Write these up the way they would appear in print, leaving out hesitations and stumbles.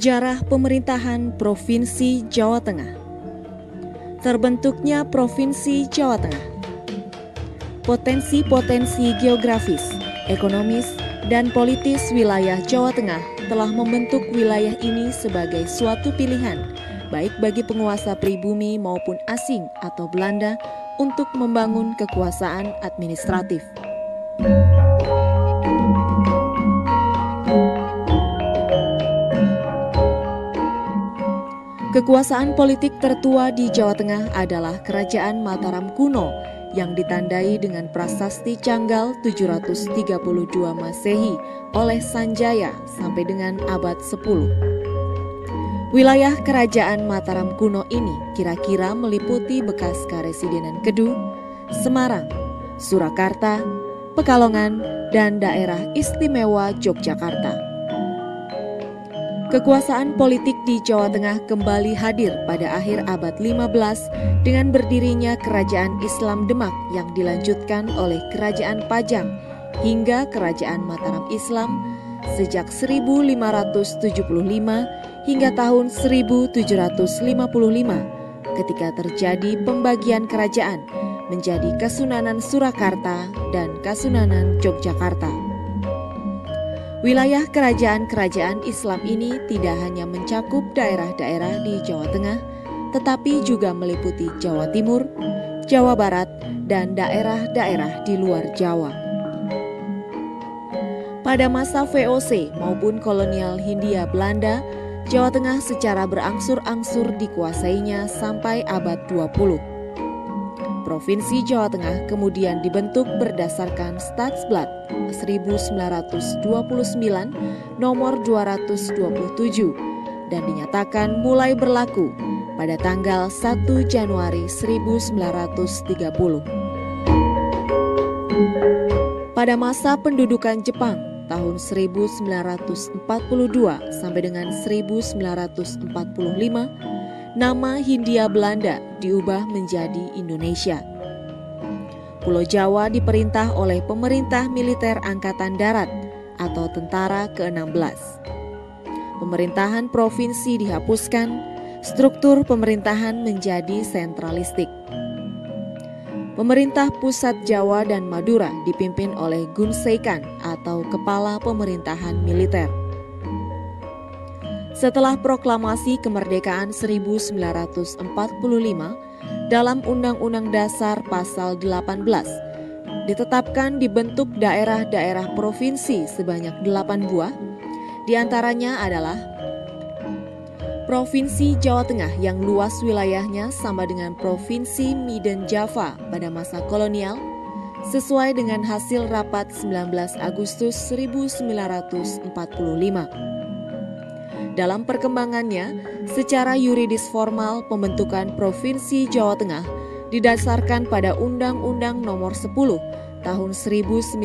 Sejarah pemerintahan Provinsi Jawa Tengah. Terbentuknya Provinsi Jawa Tengah. Potensi-potensi geografis, ekonomis, dan politis wilayah Jawa Tengah telah membentuk wilayah ini sebagai suatu pilihan, baik bagi penguasa pribumi maupun asing atau Belanda untuk membangun kekuasaan administratif. Kekuasaan politik tertua di Jawa Tengah adalah Kerajaan Mataram kuno yang ditandai dengan prasasti Canggal 732 Masehi oleh Sanjaya sampai dengan abad 10. Wilayah Kerajaan Mataram kuno ini kira-kira meliputi bekas Karesidenan Kedu, Semarang, Surakarta, Pekalongan, dan daerah istimewa Yogyakarta. Kekuasaan politik di Jawa Tengah kembali hadir pada akhir abad 15 dengan berdirinya Kerajaan Islam Demak yang dilanjutkan oleh Kerajaan Pajang hingga Kerajaan Mataram Islam sejak 1575 hingga tahun 1755 ketika terjadi pembagian kerajaan menjadi Kasunanan Surakarta dan Kasunanan Yogyakarta. Wilayah kerajaan-kerajaan Islam ini tidak hanya mencakup daerah-daerah di Jawa Tengah, tetapi juga meliputi Jawa Timur, Jawa Barat, dan daerah-daerah di luar Jawa. Pada masa VOC maupun kolonial Hindia Belanda, Jawa Tengah secara berangsur-angsur dikuasainya sampai abad 20. Provinsi Jawa Tengah kemudian dibentuk berdasarkan Stadsblad 1929 nomor 227 dan dinyatakan mulai berlaku pada tanggal 1 Januari 1930. Pada masa pendudukan Jepang tahun 1942 sampai dengan 1945, nama Hindia Belanda diubah menjadi Indonesia. Pulau Jawa diperintah oleh Pemerintah Militer Angkatan Darat atau Tentara ke-16. Pemerintahan provinsi dihapuskan, struktur pemerintahan menjadi sentralistik. Pemerintah pusat Jawa dan Madura dipimpin oleh Gunseikan atau Kepala Pemerintahan Militer. Setelah proklamasi kemerdekaan 1945, dalam Undang-Undang Dasar Pasal 18, ditetapkan dibentuk daerah-daerah provinsi sebanyak 8 buah, diantaranya adalah Provinsi Jawa Tengah yang luas wilayahnya sama dengan Provinsi Midden Java pada masa kolonial, sesuai dengan hasil rapat 19 Agustus 1945. Dalam perkembangannya, secara yuridis formal pembentukan Provinsi Jawa Tengah didasarkan pada Undang-Undang Nomor 10 Tahun 1950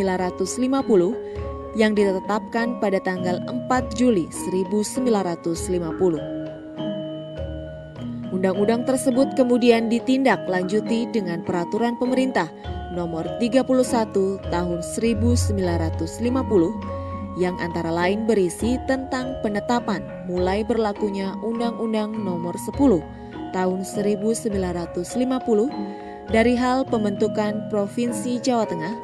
yang ditetapkan pada tanggal 4 Juli 1950. Undang-undang tersebut kemudian ditindaklanjuti dengan Peraturan Pemerintah Nomor 31 Tahun 1950 yang antara lain berisi tentang penetapan mulai berlakunya Undang-Undang Nomor 10 Tahun 1950 dari hal pembentukan Provinsi Jawa Tengah,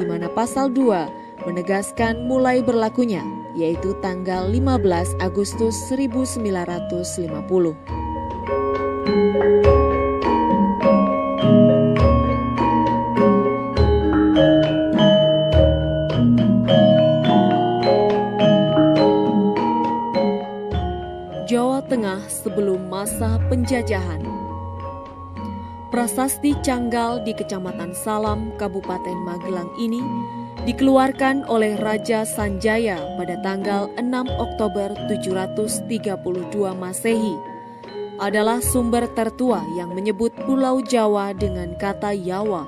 di mana Pasal 2 menegaskan mulai berlakunya, yaitu tanggal 15 Agustus 1950. Jawa Tengah sebelum masa penjajahan. Prasasti Canggal di Kecamatan Salam, Kabupaten Magelang ini dikeluarkan oleh Raja Sanjaya pada tanggal 6 Oktober 732 Masehi, adalah sumber tertua yang menyebut Pulau Jawa dengan kata Yawa,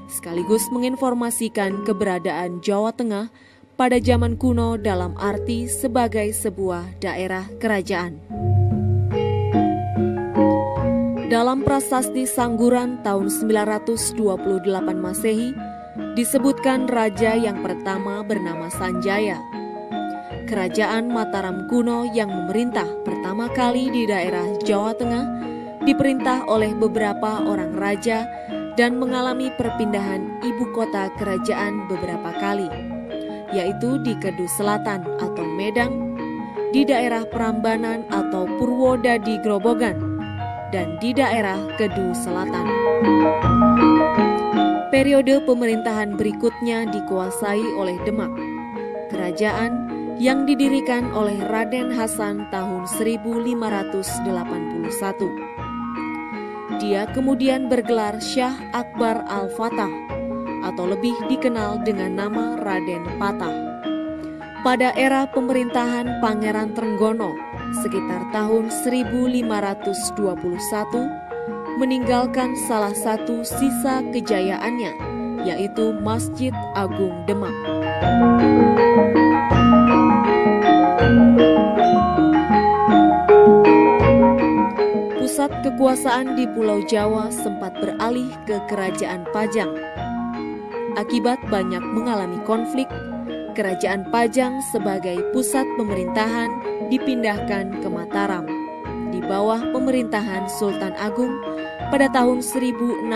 sekaligus menginformasikan keberadaan Jawa Tengah pada zaman kuno dalam arti sebagai sebuah daerah kerajaan. Dalam prasasti Sangguran tahun 928 Masehi disebutkan raja yang pertama bernama Sanjaya. Kerajaan Mataram kuno yang memerintah pertama kali di daerah Jawa Tengah diperintah oleh beberapa orang raja dan mengalami perpindahan ibu kota kerajaan beberapa kali, yaitu di Kedu Selatan atau Medang, di daerah Prambanan atau Purwodadi Grobogan, dan di daerah Kedu Selatan. Periode pemerintahan berikutnya dikuasai oleh Demak, kerajaan yang didirikan oleh Raden Hasan tahun 1581. Dia kemudian bergelar Syah Akbar Al-Fatah atau lebih dikenal dengan nama Raden Patah. Pada era pemerintahan Pangeran Trenggono sekitar tahun 1521 meninggalkan salah satu sisa kejayaannya, yaitu Masjid Agung Demak. Pusat kekuasaan di Pulau Jawa sempat beralih ke Kerajaan Pajang. Akibat banyak mengalami konflik, Kerajaan Pajang sebagai pusat pemerintahan dipindahkan ke Mataram di bawah pemerintahan Sultan Agung pada tahun 1613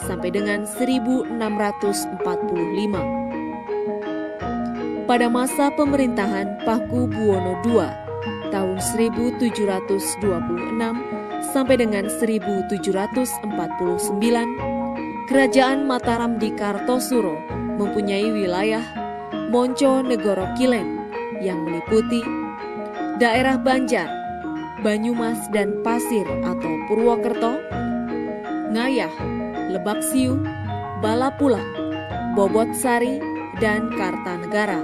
sampai dengan 1645. Pada masa pemerintahan Paku Buwono II tahun 1726 sampai dengan 1749, Kerajaan Mataram di Kartosuro mempunyai wilayah Monco Negoro Kilen yang meliputi daerah Banjar, Banyumas dan Pasir atau Purwokerto, Ngayah, Lebak-Siu, Balapulang, Bobotsari, dan Kartanegara.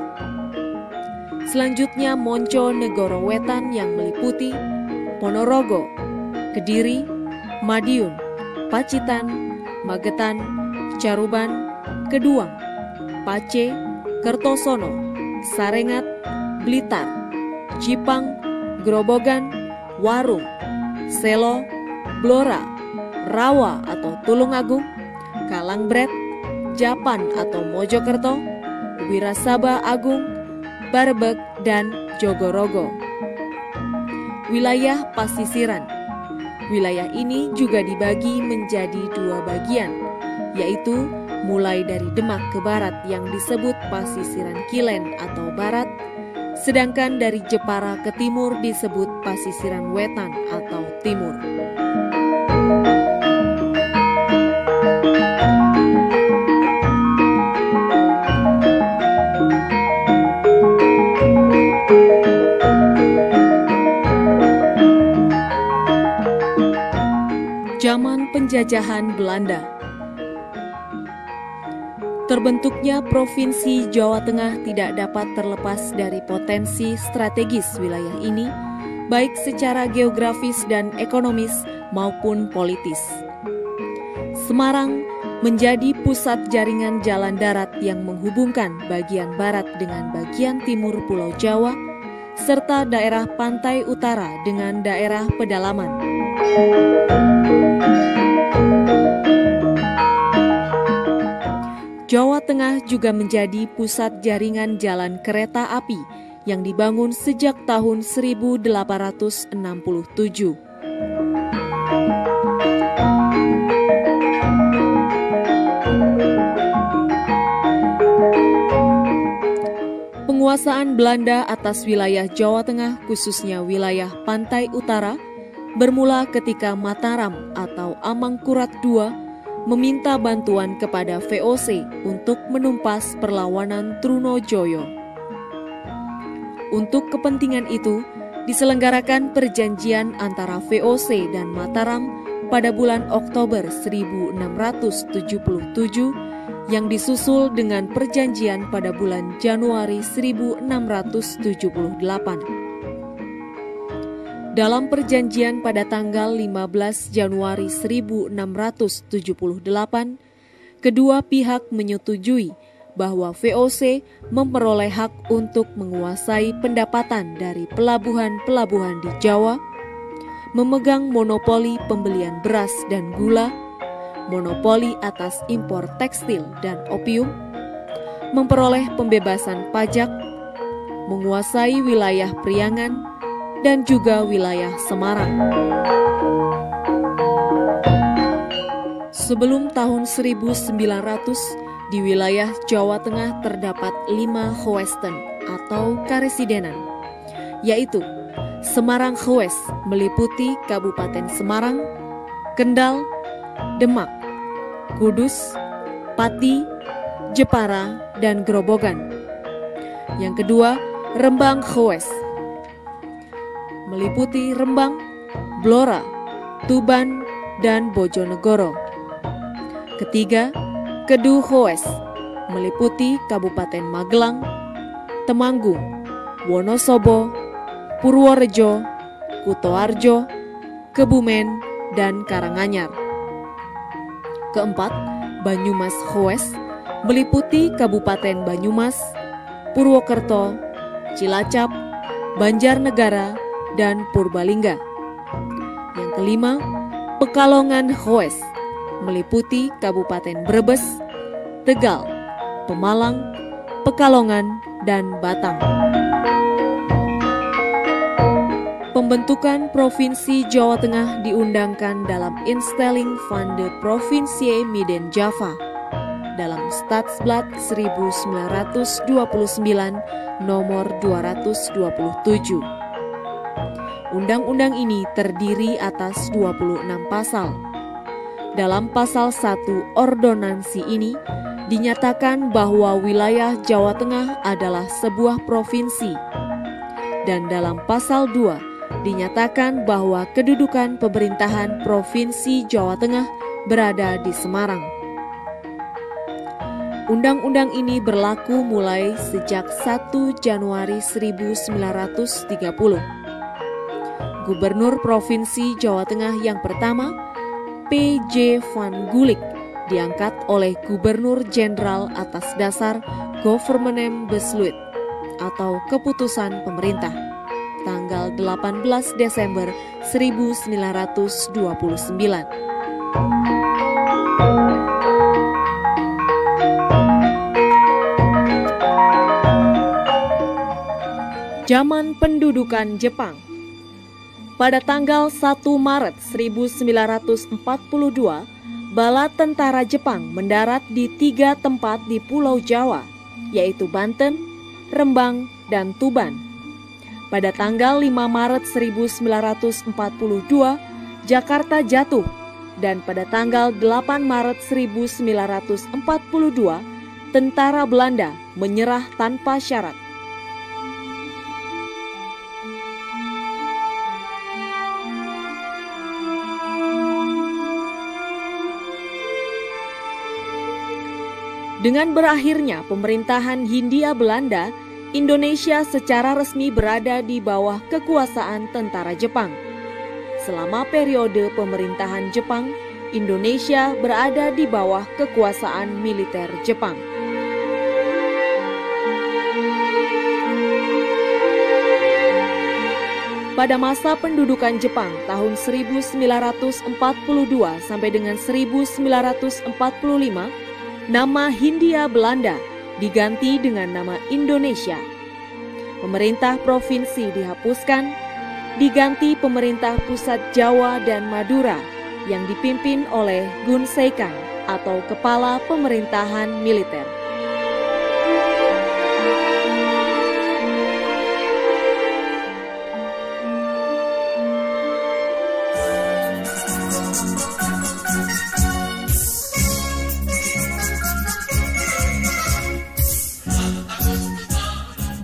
Selanjutnya Monco Negoro Wetan yang meliputi Ponorogo, Kediri, Madiun, Pacitan, Magetan, Caruban, Keduang, Pace, Kertosono, Sarengat, Blitar, Cipang, Grobogan, Warung, Selo, Blora, Rawa atau Tulungagung, Kalangbret, Japan atau Mojokerto, Wirasaba Agung, Barebek, dan Jogorogo. Wilayah Pasisiran. Wilayah ini juga dibagi menjadi dua bagian, yaitu mulai dari Demak ke barat yang disebut Pasisiran Kilen atau Barat, sedangkan dari Jepara ke timur disebut Pasisiran Wetan atau Timur. Zaman penjajahan Belanda. Terbentuknya Provinsi Jawa Tengah tidak dapat terlepas dari potensi strategis wilayah ini, baik secara geografis dan ekonomis maupun politis. Semarang menjadi pusat jaringan jalan darat yang menghubungkan bagian barat dengan bagian timur Pulau Jawa, serta daerah pantai utara dengan daerah pedalaman. Jawa Tengah juga menjadi pusat jaringan jalan kereta api yang dibangun sejak tahun 1867. Penguasaan Belanda atas wilayah Jawa Tengah, khususnya wilayah pantai utara, bermula ketika Mataram atau Amangkurat II meminta bantuan kepada VOC untuk menumpas perlawanan Trunojoyo. Untuk kepentingan itu, diselenggarakan perjanjian antara VOC dan Mataram pada bulan Oktober 1677 yang disusul dengan perjanjian pada bulan Januari 1678. Dalam perjanjian pada tanggal 15 Januari 1678, kedua pihak menyetujui bahwa VOC memperoleh hak untuk menguasai pendapatan dari pelabuhan-pelabuhan di Jawa, memegang monopoli pembelian beras dan gula, monopoli atas impor tekstil dan opium, memperoleh pembebasan pajak, menguasai wilayah Priangan dan juga wilayah Semarang. Sebelum tahun 1900, di wilayah Jawa Tengah terdapat 5 Khoesten atau karesidenan, yaitu Semarang Khoes meliputi Kabupaten Semarang, Kendal, Demak, Kudus, Pati, Jepara, dan Grobogan. Yang kedua, Rembang Khoes meliputi Rembang, Blora, Tuban, dan Bojonegoro. Ketiga, Kedu Khoes meliputi Kabupaten Magelang, Temanggung, Wonosobo, Purworejo, Kutoarjo, Kebumen, dan Karanganyar. Keempat, Banyumas Khoes meliputi Kabupaten Banyumas, Purwokerto, Cilacap, Banjarnegara, dan Purbalingga. Yang kelima, Pekalongan Khoes meliputi Kabupaten Brebes, Tegal, Pemalang, Pekalongan, dan Batang. Pembentukan Provinsi Jawa Tengah diundangkan dalam Instelling van de Provincie Midden Java dalam Stadsblad 1929 nomor 227. Undang-undang ini terdiri atas 26 pasal. Dalam pasal 1 ordonansi ini dinyatakan bahwa wilayah Jawa Tengah adalah sebuah provinsi. Dan dalam pasal 2 dinyatakan bahwa kedudukan pemerintahan Provinsi Jawa Tengah berada di Semarang. Undang-undang ini berlaku mulai sejak 1 Januari 1930. Gubernur Provinsi Jawa Tengah yang pertama, P.J. van Gulik, diangkat oleh Gubernur Jenderal atas dasar Gouvernement Besluit atau keputusan pemerintah, tanggal 18 Desember 1929. Zaman pendudukan Jepang. Pada tanggal 1 Maret 1942, bala tentara Jepang mendarat di 3 tempat di Pulau Jawa, yaitu Banten, Rembang, dan Tuban. Pada tanggal 5 Maret 1942, Jakarta jatuh, dan pada tanggal 8 Maret 1942, tentara Belanda menyerah tanpa syarat. Dengan berakhirnya pemerintahan Hindia Belanda, Indonesia secara resmi berada di bawah kekuasaan tentara Jepang. Selama periode pemerintahan Jepang, Indonesia berada di bawah kekuasaan militer Jepang. Pada masa pendudukan Jepang tahun 1942 sampai dengan 1945, nama Hindia Belanda diganti dengan nama Indonesia. Pemerintah provinsi dihapuskan, diganti pemerintah pusat Jawa dan Madura yang dipimpin oleh Gunseikan atau kepala pemerintahan militer.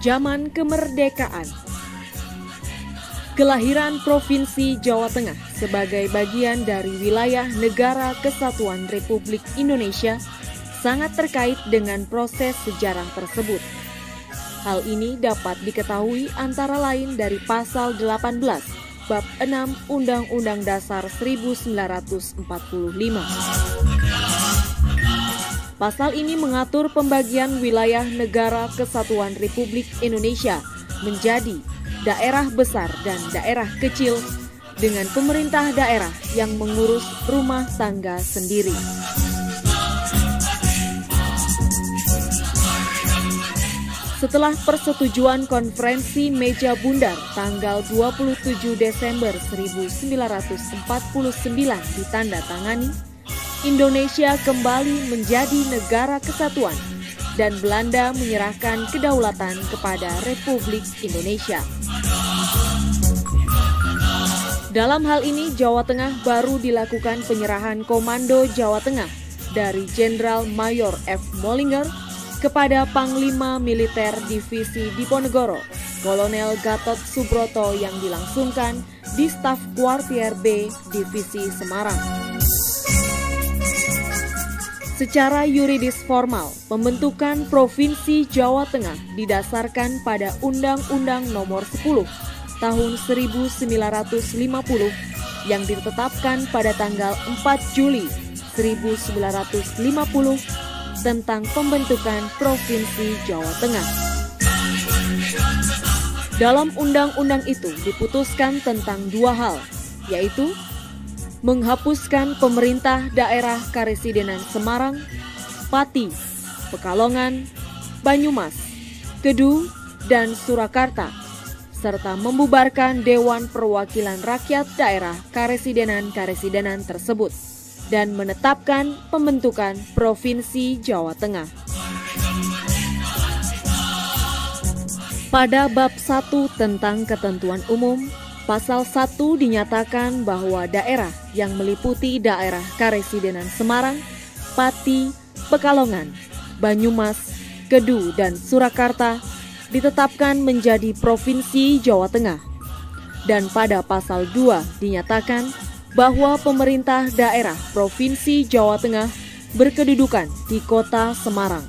Zaman kemerdekaan. Kelahiran Provinsi Jawa Tengah sebagai bagian dari wilayah Negara Kesatuan Republik Indonesia sangat terkait dengan proses sejarah tersebut. Hal ini dapat diketahui antara lain dari pasal 18 bab 6 Undang-Undang Dasar 1945. Pasal ini mengatur pembagian wilayah Negara Kesatuan Republik Indonesia menjadi daerah besar dan daerah kecil dengan pemerintah daerah yang mengurus rumah tangga sendiri. Setelah persetujuan konferensi meja bundar tanggal 27 Desember 1949 ditandatangani, Indonesia kembali menjadi negara kesatuan dan Belanda menyerahkan kedaulatan kepada Republik Indonesia. Dalam hal ini, Jawa Tengah baru dilakukan penyerahan Komando Jawa Tengah dari Jenderal Mayor F. Mollinger kepada Panglima Militer Divisi Diponegoro, Kolonel Gatot Subroto yang dilangsungkan di Staf Kuartier B Divisi Semarang. Secara yuridis formal, pembentukan Provinsi Jawa Tengah didasarkan pada Undang-Undang Nomor 10 Tahun 1950 yang ditetapkan pada tanggal 4 Juli 1950 tentang pembentukan Provinsi Jawa Tengah. Dalam undang-undang itu diputuskan tentang dua hal, yaitu menghapuskan pemerintah daerah Karesidenan Semarang, Pati, Pekalongan, Banyumas, Kedu, dan Surakarta, serta membubarkan Dewan Perwakilan Rakyat Daerah Karesidenan-Karesidenan tersebut dan menetapkan pembentukan Provinsi Jawa Tengah. Pada bab 1 tentang ketentuan umum, pasal 1 dinyatakan bahwa daerah yang meliputi daerah Karesidenan Semarang, Pati, Pekalongan, Banyumas, Kedu, dan Surakarta ditetapkan menjadi Provinsi Jawa Tengah. Dan pada pasal 2 dinyatakan bahwa pemerintah daerah Provinsi Jawa Tengah berkedudukan di Kota Semarang.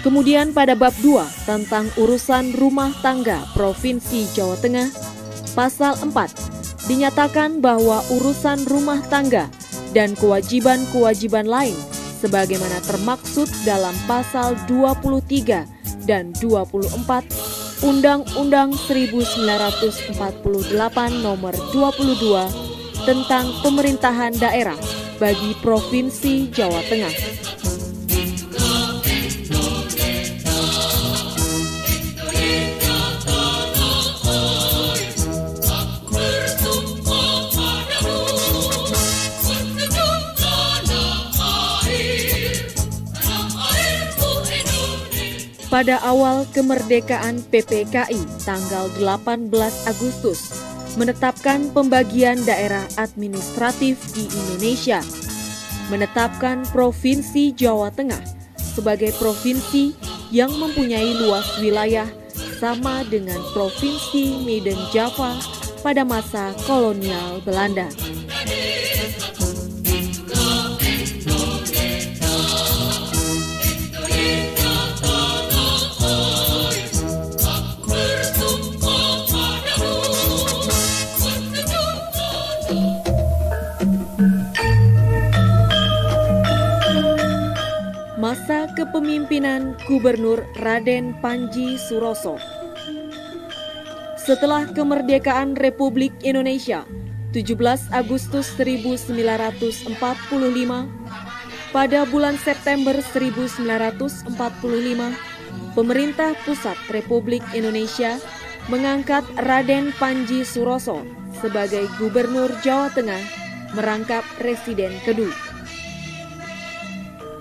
Kemudian pada bab 2 tentang urusan rumah tangga Provinsi Jawa Tengah, pasal 4 dinyatakan bahwa urusan rumah tangga dan kewajiban-kewajiban lain sebagaimana termaksud dalam pasal 23 dan 24 Undang-Undang 1948 Nomor 22 tentang pemerintahan daerah bagi Provinsi Jawa Tengah. Pada awal kemerdekaan PPKI tanggal 18 Agustus menetapkan pembagian daerah administratif di Indonesia, menetapkan Provinsi Jawa Tengah sebagai provinsi yang mempunyai luas wilayah sama dengan Provinsi Midden Java pada masa kolonial Belanda. Masa kepemimpinan Gubernur Raden Panji Suroso. Setelah kemerdekaan Republik Indonesia 17 Agustus 1945, pada bulan September 1945, pemerintah pusat Republik Indonesia mengangkat Raden Panji Suroso sebagai Gubernur Jawa Tengah merangkap Residen Kedu.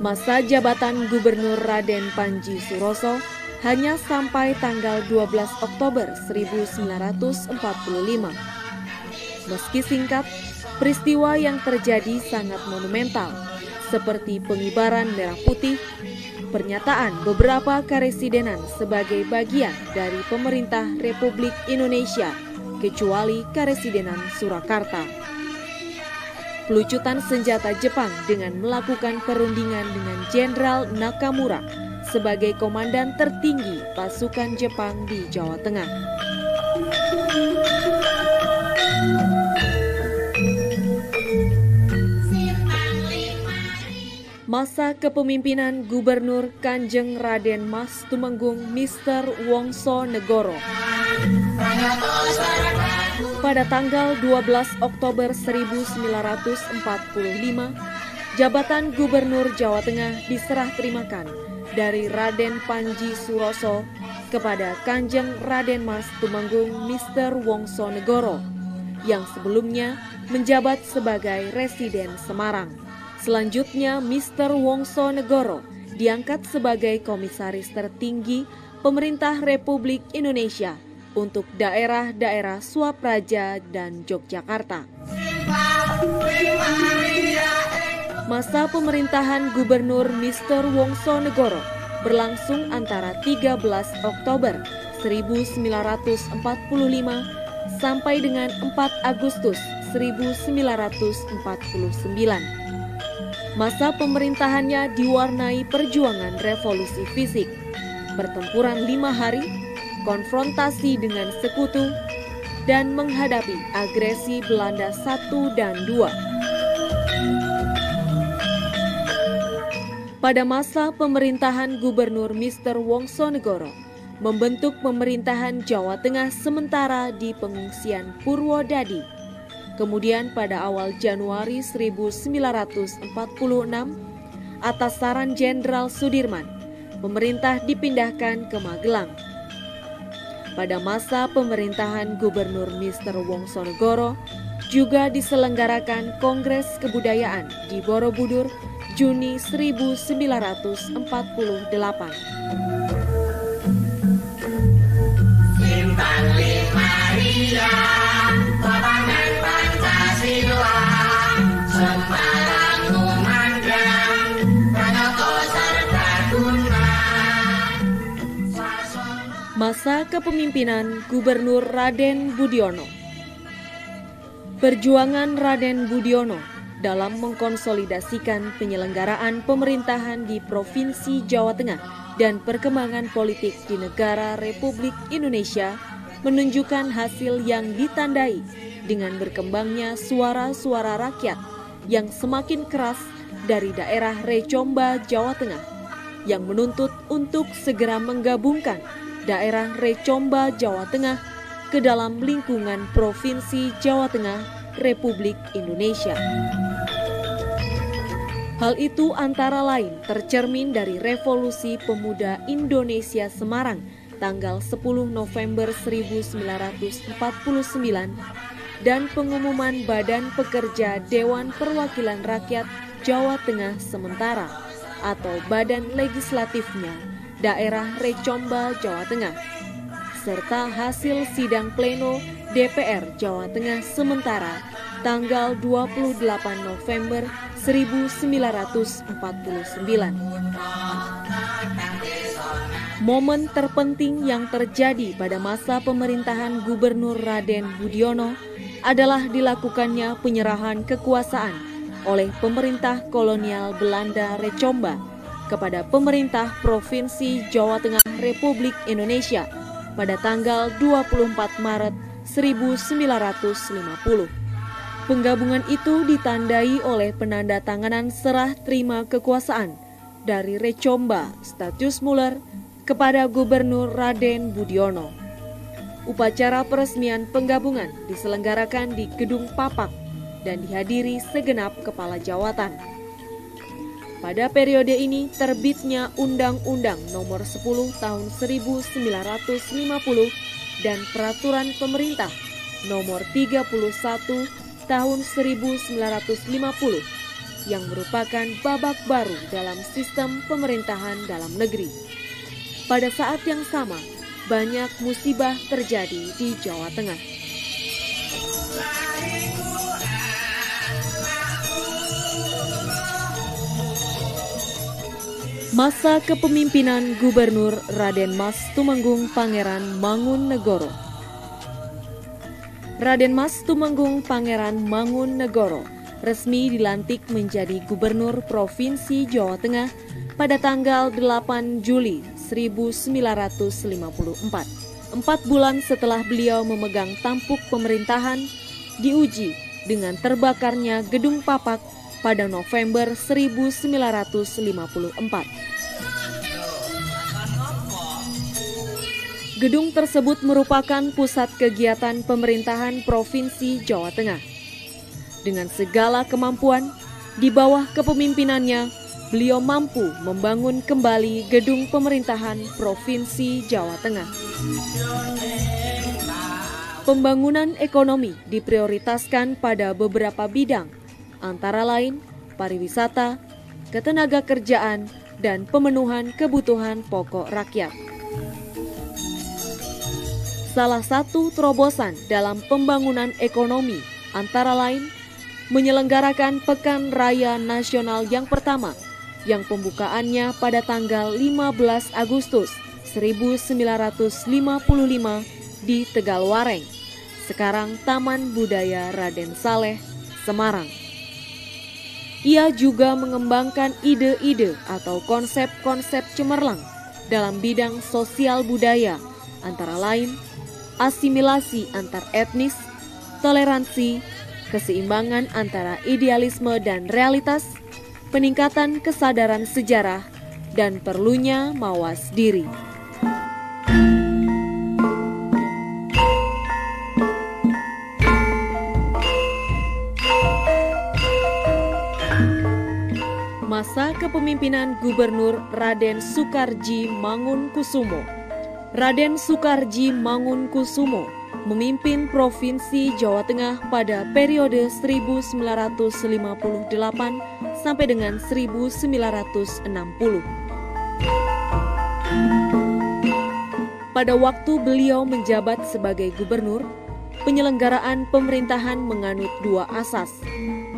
Masa jabatan Gubernur Raden Panji Suroso hanya sampai tanggal 12 Oktober 1945. Meski singkat, peristiwa yang terjadi sangat monumental, seperti pengibaran merah putih, pernyataan beberapa karesidenan sebagai bagian dari pemerintah Republik Indonesia, kecuali Karesidenan Surakarta. Pelucutan senjata Jepang dengan melakukan perundingan dengan Jenderal Nakamura sebagai komandan tertinggi pasukan Jepang di Jawa Tengah. Masa kepemimpinan Gubernur Kanjeng Raden Mas Tumenggung Mr. Wongso Negoro. Pada tanggal 12 Oktober 1945, jabatan Gubernur Jawa Tengah diserah terimakan dari Raden Panji Suroso kepada Kanjeng Raden Mas Tumenggung Mr. Wongsonegoro yang sebelumnya menjabat sebagai Residen Semarang. Selanjutnya Mr. Wongsonegoro diangkat sebagai Komisaris Tertinggi Pemerintah Republik Indonesia untuk daerah-daerah Swapraja dan Yogyakarta. Masa pemerintahan Gubernur Mr. Wongsonegoro berlangsung antara 13 Oktober 1945 sampai dengan 4 Agustus 1949. Masa pemerintahannya diwarnai perjuangan revolusi fisik, pertempuran 5 hari, konfrontasi dengan sekutu, dan menghadapi agresi Belanda 1 dan 2. Pada masa pemerintahan Gubernur Mr. Wongsonegoro, membentuk pemerintahan Jawa Tengah sementara di pengungsian Purwodadi. Kemudian pada awal Januari 1946, atas saran Jenderal Sudirman, pemerintah dipindahkan ke Magelang. Pada masa pemerintahan Gubernur Mr. Wongsonegoro, juga diselenggarakan Kongres Kebudayaan di Borobudur, Juni 1948. Simpang Lima Ria, Babangan Pancasila, Semarang Kumandang, Pranoto serta Guna. Masa kepemimpinan Gubernur Raden Budiono. Perjuangan Raden Budiono dalam mengkonsolidasikan penyelenggaraan pemerintahan di Provinsi Jawa Tengah dan perkembangan politik di negara Republik Indonesia menunjukkan hasil yang ditandai dengan berkembangnya suara-suara rakyat yang semakin keras dari daerah Recomba, Jawa Tengah, yang menuntut untuk segera menggabungkan daerah Recomba, Jawa Tengah ke dalam lingkungan Provinsi Jawa Tengah, Republik Indonesia. Hal itu antara lain tercermin dari Revolusi Pemuda Indonesia Semarang tanggal 10 November 1949 dan pengumuman Badan Pekerja Dewan Perwakilan Rakyat Jawa Tengah Sementara atau Badan Legislatifnya daerah Recomba, Jawa Tengah, serta hasil sidang pleno DPR Jawa Tengah Sementara tanggal 28 November 1949. Momen terpenting yang terjadi pada masa pemerintahan Gubernur Raden Budiono adalah dilakukannya penyerahan kekuasaan oleh pemerintah kolonial Belanda Recomba kepada pemerintah Provinsi Jawa Tengah Republik Indonesia pada tanggal 24 Maret 1950. Penggabungan itu ditandai oleh penandatanganan serah terima kekuasaan dari Recomba Status Muller kepada Gubernur Raden Budiono. Upacara peresmian penggabungan diselenggarakan di Gedung Papak dan dihadiri segenap kepala jawatan. Pada periode ini terbitnya Undang-Undang Nomor 10 Tahun 1950 dan Peraturan Pemerintah Nomor 31 Tahun 1950 yang merupakan babak baru dalam sistem pemerintahan dalam negeri. Pada saat yang sama, banyak musibah terjadi di Jawa Tengah. Masa kepemimpinan Gubernur Raden Mas Tumenggung Pangeran Mangunegoro. Raden Mas Tumenggung Pangeran Mangunegoro resmi dilantik menjadi Gubernur Provinsi Jawa Tengah pada tanggal 8 Juli 1954. 4 bulan setelah beliau memegang tampuk pemerintahan, diuji dengan terbakarnya Gedung Papak pada November 1954. Gedung tersebut merupakan pusat kegiatan pemerintahan Provinsi Jawa Tengah. Dengan segala kemampuan, di bawah kepemimpinannya, beliau mampu membangun kembali gedung pemerintahan Provinsi Jawa Tengah. Pembangunan ekonomi diprioritaskan pada beberapa bidang, antara lain pariwisata, ketenagakerjaan, dan pemenuhan kebutuhan pokok rakyat. Salah satu terobosan dalam pembangunan ekonomi antara lain menyelenggarakan Pekan Raya Nasional yang pertama, yang pembukaannya pada tanggal 15 Agustus 1955 di Tegalwareng, sekarang Taman Budaya Raden Saleh, Semarang. Ia juga mengembangkan ide-ide atau konsep-konsep cemerlang dalam bidang sosial budaya, antara lain asimilasi antar etnis, toleransi, keseimbangan antara idealisme dan realitas, peningkatan kesadaran sejarah, dan perlunya mawas diri. Masa kepemimpinan Gubernur Raden Soekarji Mangunkusumo. Raden Soekarji Mangunkusumo memimpin Provinsi Jawa Tengah pada periode 1958 sampai dengan 1960. Pada waktu beliau menjabat sebagai gubernur, penyelenggaraan pemerintahan menganut dua asas,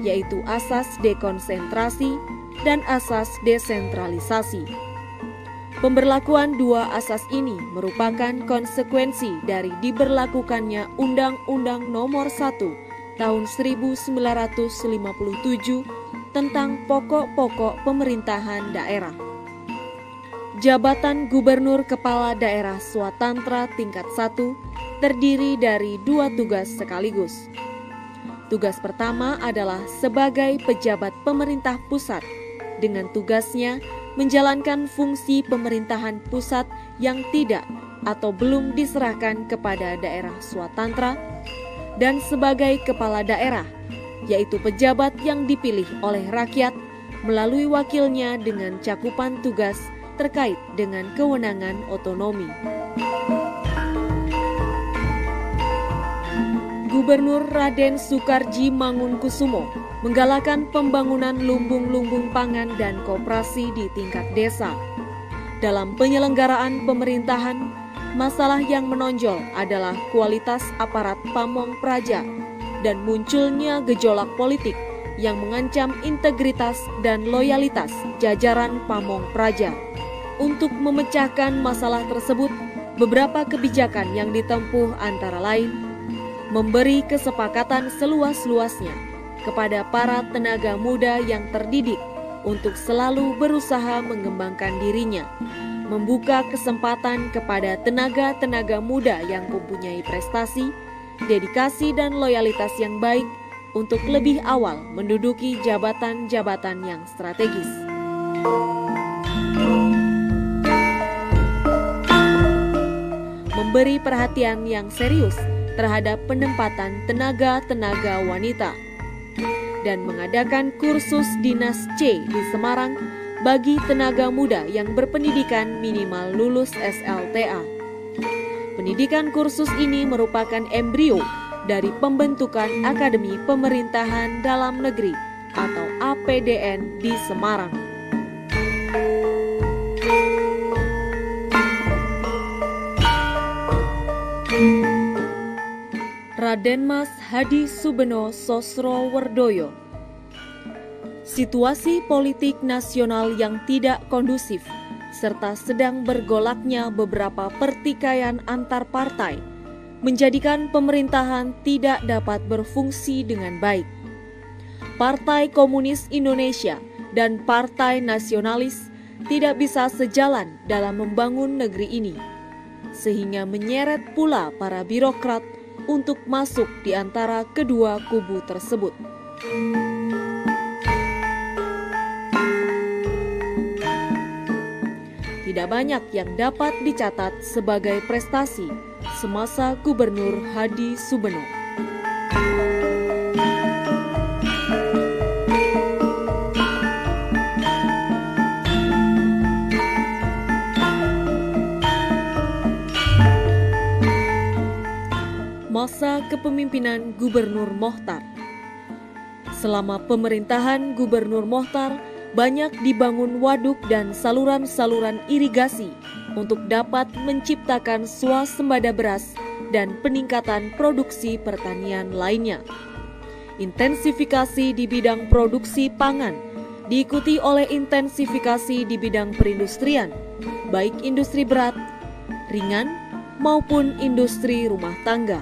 yaitu asas dekonsentrasi dan asas desentralisasi. Pemberlakuan dua asas ini merupakan konsekuensi dari diberlakukannya Undang-Undang Nomor 1 Tahun 1957 tentang pokok-pokok pemerintahan daerah. Jabatan Gubernur Kepala Daerah Swatantra tingkat 1 terdiri dari dua tugas sekaligus. Tugas pertama adalah sebagai pejabat pemerintah pusat, dengan tugasnya menjalankan fungsi pemerintahan pusat yang tidak atau belum diserahkan kepada daerah swatantra, dan sebagai kepala daerah, yaitu pejabat yang dipilih oleh rakyat melalui wakilnya dengan cakupan tugas terkait dengan kewenangan otonomi. Gubernur Raden Soekarji Mangunkusumo menggalakkan pembangunan lumbung-lumbung pangan dan koperasi di tingkat desa. Dalam penyelenggaraan pemerintahan, masalah yang menonjol adalah kualitas aparat pamong praja dan munculnya gejolak politik yang mengancam integritas dan loyalitas jajaran pamong praja. Untuk memecahkan masalah tersebut, beberapa kebijakan yang ditempuh antara lain memberi kesepakatan seluas-luasnya kepada para tenaga muda yang terdidik untuk selalu berusaha mengembangkan dirinya, membuka kesempatan kepada tenaga-tenaga muda yang mempunyai prestasi, dedikasi dan loyalitas yang baik untuk lebih awal menduduki jabatan-jabatan yang strategis. Memberi perhatian yang serius terhadap penempatan tenaga-tenaga wanita, dan mengadakan kursus Dinas C di Semarang bagi tenaga muda yang berpendidikan minimal lulus SLTA. Pendidikan kursus ini merupakan embrio dari pembentukan Akademi Pemerintahan Dalam Negeri atau APDN di Semarang. Raden Mas Hadi Subeno Sosrowerdoyo. Situasi politik nasional yang tidak kondusif serta sedang bergolaknya beberapa pertikaian antar partai menjadikan pemerintahan tidak dapat berfungsi dengan baik. Partai Komunis Indonesia dan Partai Nasionalis tidak bisa sejalan dalam membangun negeri ini, sehingga menyeret pula para birokrat untuk masuk di antara kedua kubu tersebut. Tidak banyak yang dapat dicatat sebagai prestasi semasa Gubernur Hadi Subeno. kepemimpinan Gubernur Mochtar. Selama pemerintahan Gubernur Mochtar, banyak dibangun waduk dan saluran-saluran irigasi untuk dapat menciptakan swasembada beras dan peningkatan produksi pertanian lainnya. Intensifikasi di bidang produksi pangan diikuti oleh intensifikasi di bidang perindustrian, baik industri berat, ringan, maupun industri rumah tangga.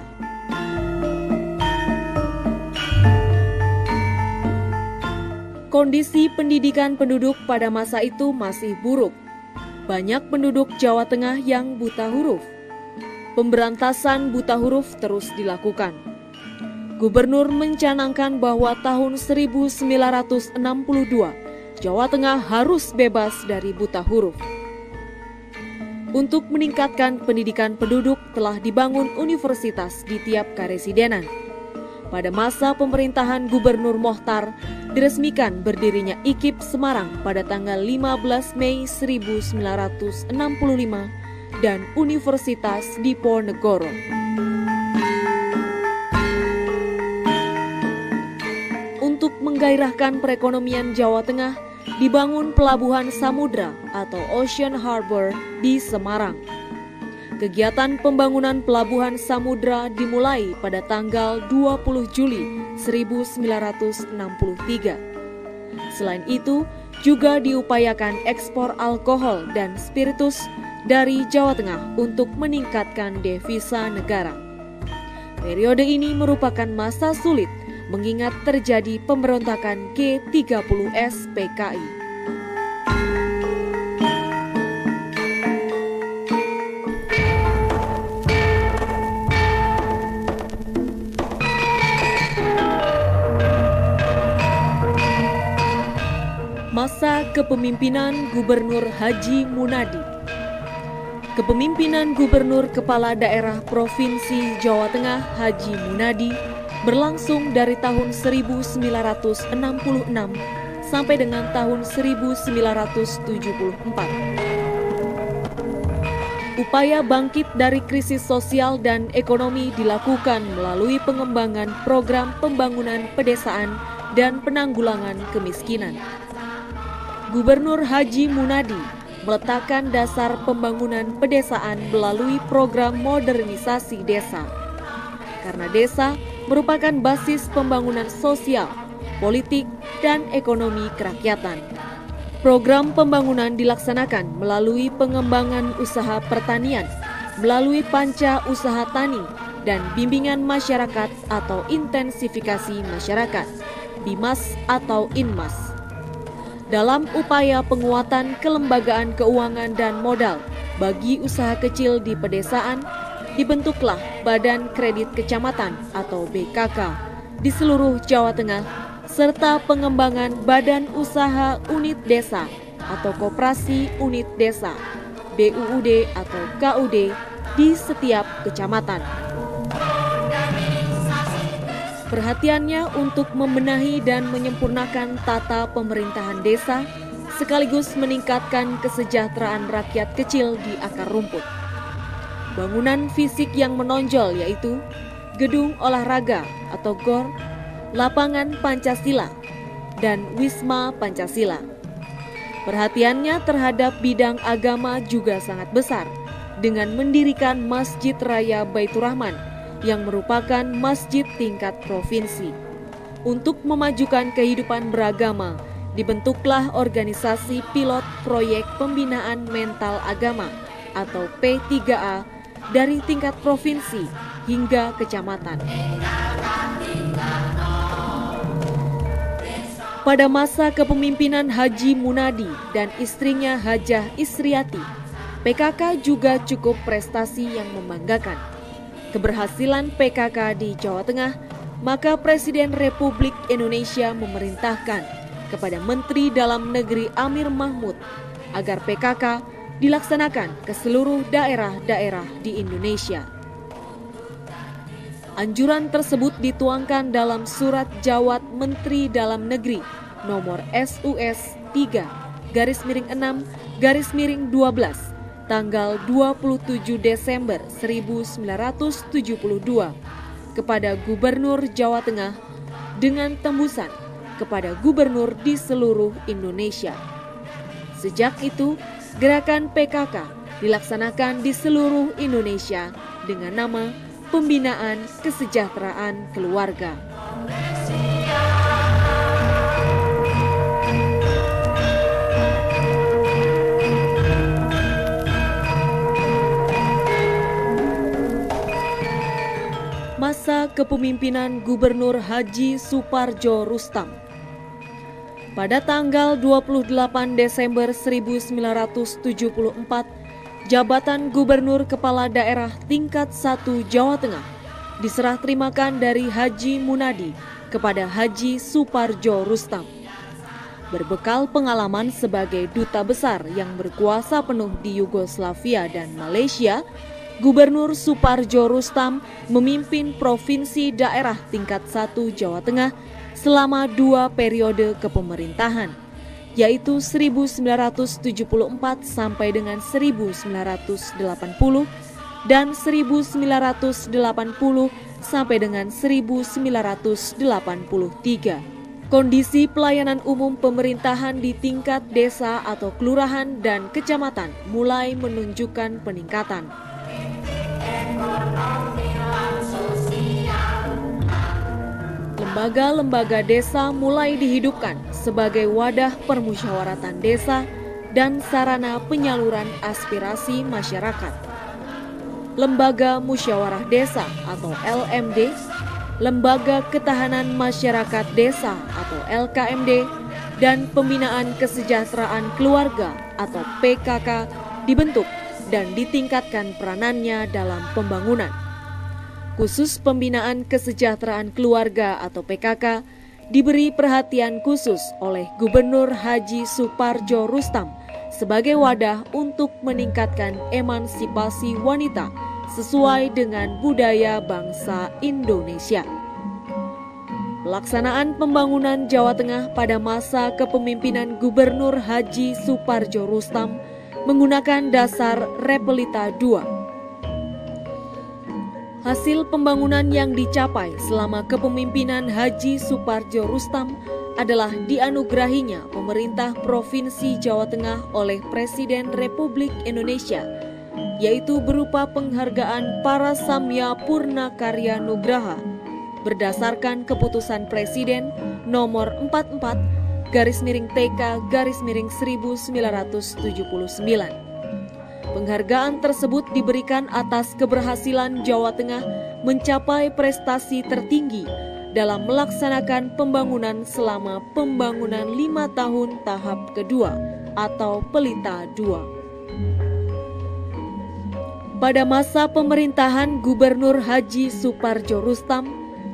Kondisi pendidikan penduduk pada masa itu masih buruk. Banyak penduduk Jawa Tengah yang buta huruf. Pemberantasan buta huruf terus dilakukan. Gubernur mencanangkan bahwa tahun 1962 Jawa Tengah harus bebas dari buta huruf. Untuk meningkatkan pendidikan penduduk telah dibangun universitas di tiap karesidenan. Pada masa pemerintahan Gubernur Mochtar, diresmikan berdirinya IKIP Semarang pada tanggal 15 Mei 1965 dan Universitas Diponegoro. Untuk menggairahkan perekonomian Jawa Tengah, dibangun pelabuhan samudra atau Ocean Harbor di Semarang. Kegiatan pembangunan pelabuhan samudra dimulai pada tanggal 20 Juli 1963. Selain itu, juga diupayakan ekspor alkohol dan spiritus dari Jawa Tengah untuk meningkatkan devisa negara. Periode ini merupakan masa sulit mengingat terjadi pemberontakan G30S PKI. Masa kepemimpinan Gubernur Haji Munadi. Kepemimpinan Gubernur Kepala Daerah Provinsi Jawa Tengah Haji Munadi berlangsung dari tahun 1966 sampai dengan tahun 1974. Upaya bangkit dari krisis sosial dan ekonomi dilakukan melalui pengembangan program pembangunan pedesaan dan penanggulangan kemiskinan. Gubernur Haji Munadi meletakkan dasar pembangunan pedesaan melalui program modernisasi desa. Karena desa merupakan basis pembangunan sosial, politik, dan ekonomi kerakyatan. Program pembangunan dilaksanakan melalui pengembangan usaha pertanian, melalui panca usaha tani, dan bimbingan masyarakat atau intensifikasi masyarakat, BIMAS atau INMAS. Dalam upaya penguatan kelembagaan keuangan dan modal bagi usaha kecil di pedesaan, dibentuklah Badan Kredit Kecamatan atau BKK di seluruh Jawa Tengah, serta pengembangan Badan Usaha Unit Desa atau Koperasi Unit Desa, BUUD atau KUD di setiap kecamatan. Perhatiannya untuk membenahi dan menyempurnakan tata pemerintahan desa, sekaligus meningkatkan kesejahteraan rakyat kecil di akar rumput. Bangunan fisik yang menonjol yaitu gedung olahraga atau GOR, lapangan Pancasila, dan Wisma Pancasila. Perhatiannya terhadap bidang agama juga sangat besar, dengan mendirikan Masjid Raya Baitur Rahman, yang merupakan masjid tingkat provinsi. Untuk memajukan kehidupan beragama, dibentuklah organisasi pilot proyek pembinaan mental agama atau P3A dari tingkat provinsi hingga kecamatan. Pada masa kepemimpinan Haji Munadi dan istrinya Hajah Isriati, PKK juga cukup prestasi yang membanggakan. Keberhasilan PKK di Jawa Tengah, maka Presiden Republik Indonesia memerintahkan kepada Menteri Dalam Negeri Amir Mahmud agar PKK dilaksanakan ke seluruh daerah-daerah di Indonesia. Anjuran tersebut dituangkan dalam Surat Jawab Menteri Dalam Negeri nomor SUS 3/6/12 tanggal 27 Desember 1972 kepada Gubernur Jawa Tengah dengan tembusan kepada gubernur di seluruh Indonesia. Sejak itu, gerakan PKK dilaksanakan di seluruh Indonesia dengan nama Pembinaan Kesejahteraan Keluarga. Masa kepemimpinan Gubernur Haji Supardjo Rustam. Pada tanggal 28 Desember 1974, jabatan Gubernur Kepala Daerah tingkat 1 Jawa Tengah diserah terimakan dari Haji Munadi kepada Haji Supardjo Rustam. Berbekal pengalaman sebagai duta besar yang berkuasa penuh di Yugoslavia dan Malaysia, Gubernur Supardjo Rustam memimpin Provinsi Daerah tingkat 1 Jawa Tengah selama 2 periode kepemerintahan, yaitu 1974 sampai dengan 1980 dan 1980 sampai dengan 1983. Kondisi pelayanan umum pemerintahan di tingkat desa atau kelurahan dan kecamatan mulai menunjukkan peningkatan. Lembaga-lembaga desa mulai dihidupkan sebagai wadah permusyawaratan desa dan sarana penyaluran aspirasi masyarakat. Lembaga Musyawarah Desa atau LMD, Lembaga Ketahanan Masyarakat Desa atau LKMD, dan Pembinaan Kesejahteraan Keluarga atau PKK dibentuk dan ditingkatkan peranannya dalam pembangunan. Khusus Pembinaan Kesejahteraan Keluarga atau PKK diberi perhatian khusus oleh Gubernur Haji Supardjo Rustam sebagai wadah untuk meningkatkan emansipasi wanita sesuai dengan budaya bangsa Indonesia. Pelaksanaan pembangunan Jawa Tengah pada masa kepemimpinan Gubernur Haji Supardjo Rustam menggunakan dasar Repelita II. Hasil pembangunan yang dicapai selama kepemimpinan Haji Supardjo Rustam adalah dianugerahinya pemerintah Provinsi Jawa Tengah oleh Presiden Republik Indonesia, yaitu berupa penghargaan Para Samya Purnakarya Nugraha berdasarkan keputusan Presiden nomor 44/TK/1979. Penghargaan tersebut diberikan atas keberhasilan Jawa Tengah mencapai prestasi tertinggi dalam melaksanakan pembangunan selama pembangunan 5 tahun tahap kedua atau Pelita II. Pada masa pemerintahan Gubernur Haji Supardjo Rustam,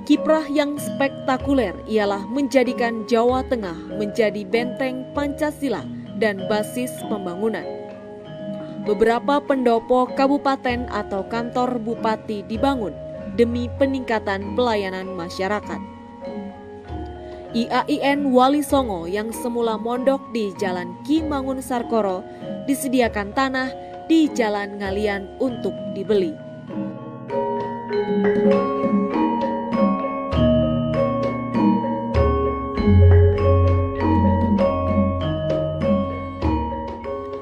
kiprah yang spektakuler ialah menjadikan Jawa Tengah menjadi benteng Pancasila dan basis pembangunan. Beberapa pendopo kabupaten atau kantor bupati dibangun demi peningkatan pelayanan masyarakat. IAIN Wali Songo yang semula mondok di Jalan Ki Mangun Sarkoro disediakan tanah di Jalan Ngalian untuk dibeli.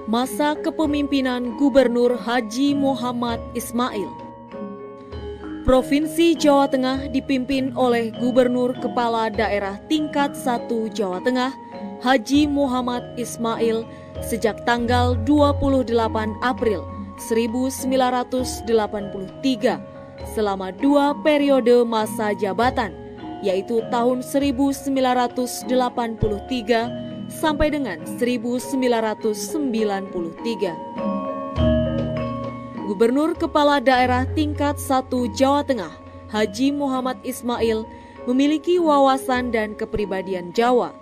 Masa kepemimpinan Gubernur Haji Muhammad Ismail. Provinsi Jawa Tengah dipimpin oleh Gubernur Kepala Daerah tingkat 1 Jawa Tengah, Haji Muhammad Ismail, sejak tanggal 28 April 1983 selama 2 periode masa jabatan, yaitu tahun 1983 sampai dengan 1993. Gubernur Kepala Daerah tingkat 1 Jawa Tengah, Haji Muhammad Ismail, memiliki wawasan dan kepribadian Jawa.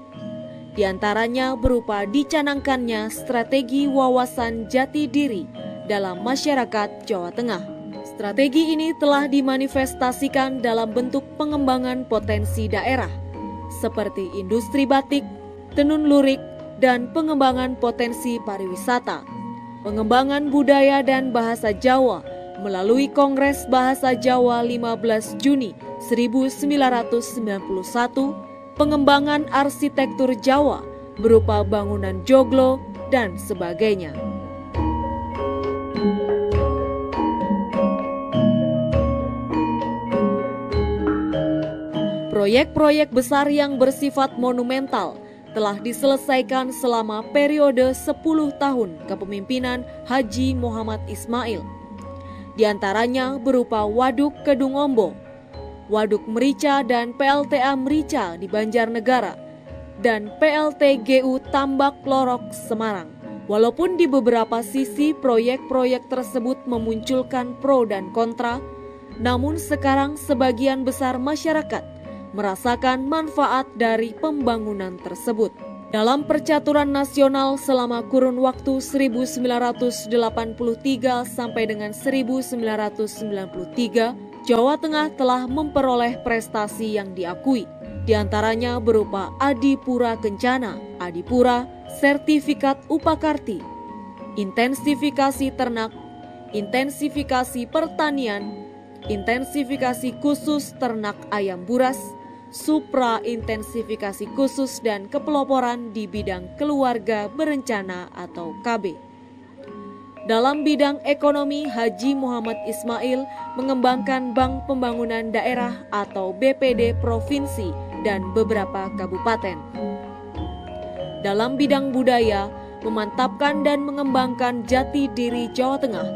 Di antaranya berupa dicanangkannya strategi wawasan jati diri dalam masyarakat Jawa Tengah. Strategi ini telah dimanifestasikan dalam bentuk pengembangan potensi daerah, seperti industri batik, tenun lurik, dan pengembangan potensi pariwisata, pengembangan budaya dan bahasa Jawa, melalui Kongres Bahasa Jawa 15 Juni 1991, pengembangan arsitektur Jawa berupa bangunan joglo dan sebagainya. Proyek-proyek besar yang bersifat monumental telah diselesaikan selama periode 10 tahun kepemimpinan Haji Muhammad Ismail. Di antaranya berupa Waduk Kedungombo, Waduk Merica dan PLTA Merica di Banjarnegara, dan PLTGU Tambak Lorok Semarang. Walaupun di beberapa sisi proyek-proyek tersebut memunculkan pro dan kontra, namun sekarang sebagian besar masyarakat merasakan manfaat dari pembangunan tersebut. Dalam percaturan nasional selama kurun waktu 1983 sampai dengan 1993, Jawa Tengah telah memperoleh prestasi yang diakui. Di antaranya berupa Adipura Kencana, Adipura, Sertifikat Upakarti, intensifikasi ternak, intensifikasi pertanian, intensifikasi khusus ternak ayam buras, supra intensifikasi khusus dan kepeloporan di bidang keluarga berencana atau KB. Dalam bidang ekonomi, Haji Muhammad Ismail mengembangkan Bank Pembangunan Daerah atau BPD Provinsi dan beberapa kabupaten. Dalam bidang budaya, memantapkan dan mengembangkan jati diri Jawa Tengah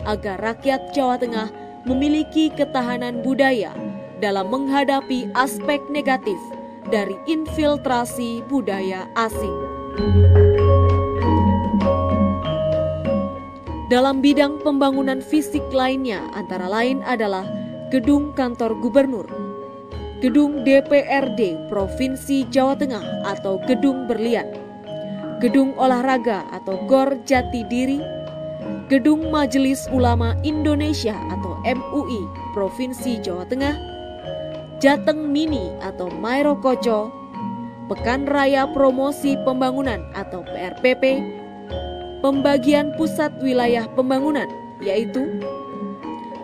agar rakyat Jawa Tengah memiliki ketahanan budaya dalam menghadapi aspek negatif dari infiltrasi budaya asing. Dalam bidang pembangunan fisik lainnya antara lain adalah Gedung Kantor Gubernur, Gedung DPRD Provinsi Jawa Tengah atau Gedung Berlian, Gedung Olahraga atau GOR Jatidiri, Gedung Majelis Ulama Indonesia atau MUI Provinsi Jawa Tengah, Jateng Mini atau Mairo Koco, Pekan Raya Promosi Pembangunan atau PRPP, pembagian pusat wilayah pembangunan yaitu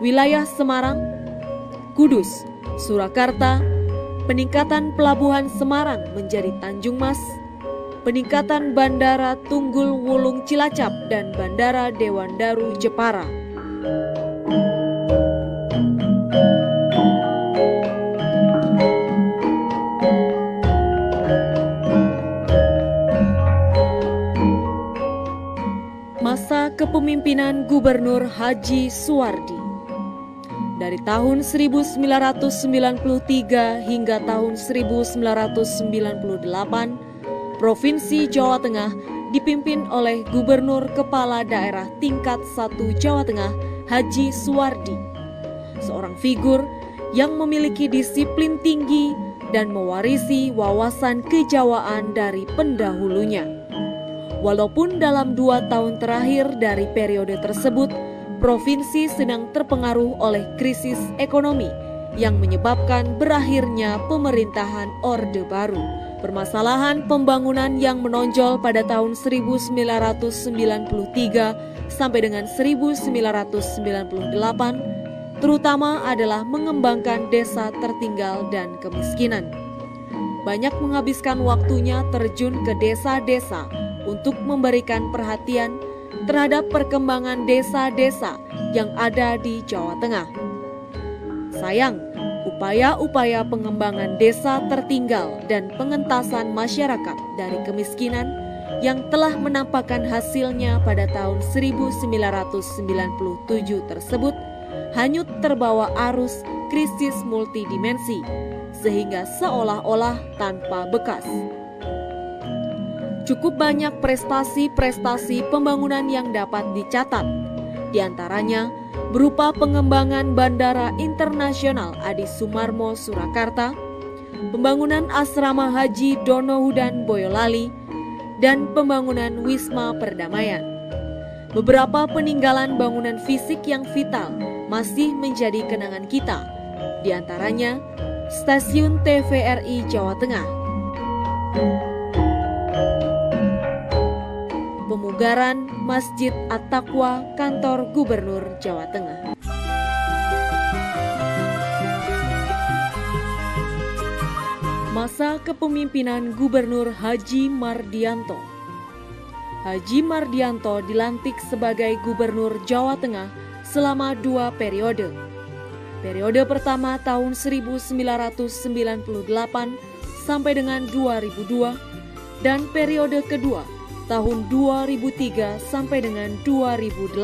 wilayah Semarang, Kudus, Surakarta, peningkatan Pelabuhan Semarang menjadi Tanjung Mas, peningkatan Bandara Tunggul Wulung Cilacap dan Bandara Dewan Daru Jepara. Masa kepemimpinan Gubernur Haji Suwardi. Dari tahun 1993 hingga tahun 1998, Provinsi Jawa Tengah dipimpin oleh Gubernur Kepala Daerah Tingkat 1 Jawa Tengah, Haji Suwardi, seorang figur yang memiliki disiplin tinggi dan mewarisi wawasan kejawaan dari pendahulunya. Walaupun dalam 2 tahun terakhir dari periode tersebut, provinsi sedang terpengaruh oleh krisis ekonomi yang menyebabkan berakhirnya pemerintahan Orde Baru. Permasalahan pembangunan yang menonjol pada tahun 1993 sampai dengan 1998 terutama adalah mengembangkan desa tertinggal dan kemiskinan. Banyak menghabiskan waktunya terjun ke desa-desa untuk memberikan perhatian terhadap perkembangan desa-desa yang ada di Jawa Tengah. Sayang, upaya-upaya pengembangan desa tertinggal dan pengentasan masyarakat dari kemiskinan yang telah menampakkan hasilnya pada tahun 1997 tersebut hanyut terbawa arus krisis multidimensi, sehingga seolah-olah tanpa bekas. Cukup banyak prestasi-prestasi pembangunan yang dapat dicatat, di antaranya berupa pengembangan Bandara Internasional Adi Sumarmo Surakarta, pembangunan Asrama Haji Donohudan Boyolali, dan pembangunan Wisma Perdamaian. Beberapa peninggalan bangunan fisik yang vital masih menjadi kenangan kita, di antaranya Stasiun TVRI Jawa Tengah, Pramugara Masjid At-Taqwa, Kantor Gubernur Jawa Tengah. Masa kepemimpinan Gubernur Haji Mardianto. Haji Mardianto dilantik sebagai Gubernur Jawa Tengah selama 2 periode. Periode pertama tahun 1998 sampai dengan 2002 dan periode kedua tahun 2003 sampai dengan 2008.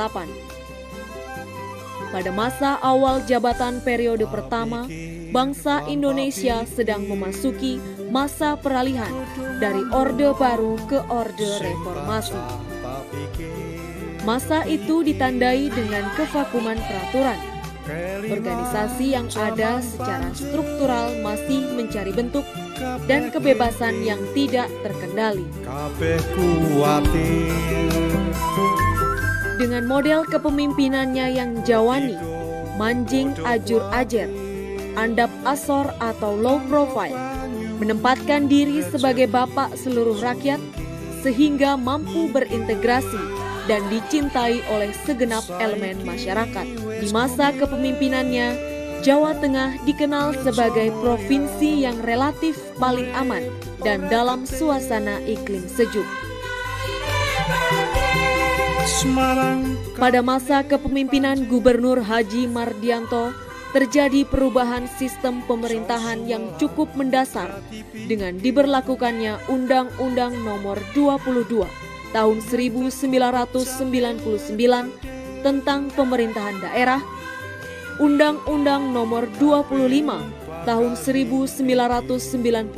Pada masa awal jabatan periode pertama, bangsa Indonesia sedang memasuki masa peralihan dari Orde Baru ke Orde Reformasi. Masa itu ditandai dengan kevakuman peraturan. Organisasi yang ada secara struktural masih mencari bentuk dan kebebasan yang tidak terkendali. Dengan model kepemimpinannya yang jawani, manjing ajur-ajer, andap asor atau low profile, menempatkan diri sebagai bapak seluruh rakyat sehingga mampu berintegrasi dan dicintai oleh segenap elemen masyarakat. Di masa kepemimpinannya, Jawa Tengah dikenal sebagai provinsi yang relatif paling aman dan dalam suasana iklim sejuk. Pada masa kepemimpinan Gubernur Haji Mardianto, terjadi perubahan sistem pemerintahan yang cukup mendasar dengan diberlakukannya Undang-Undang Nomor 22 Tahun 1999 tentang Pemerintahan Daerah, Undang-Undang Nomor 25 Tahun 1999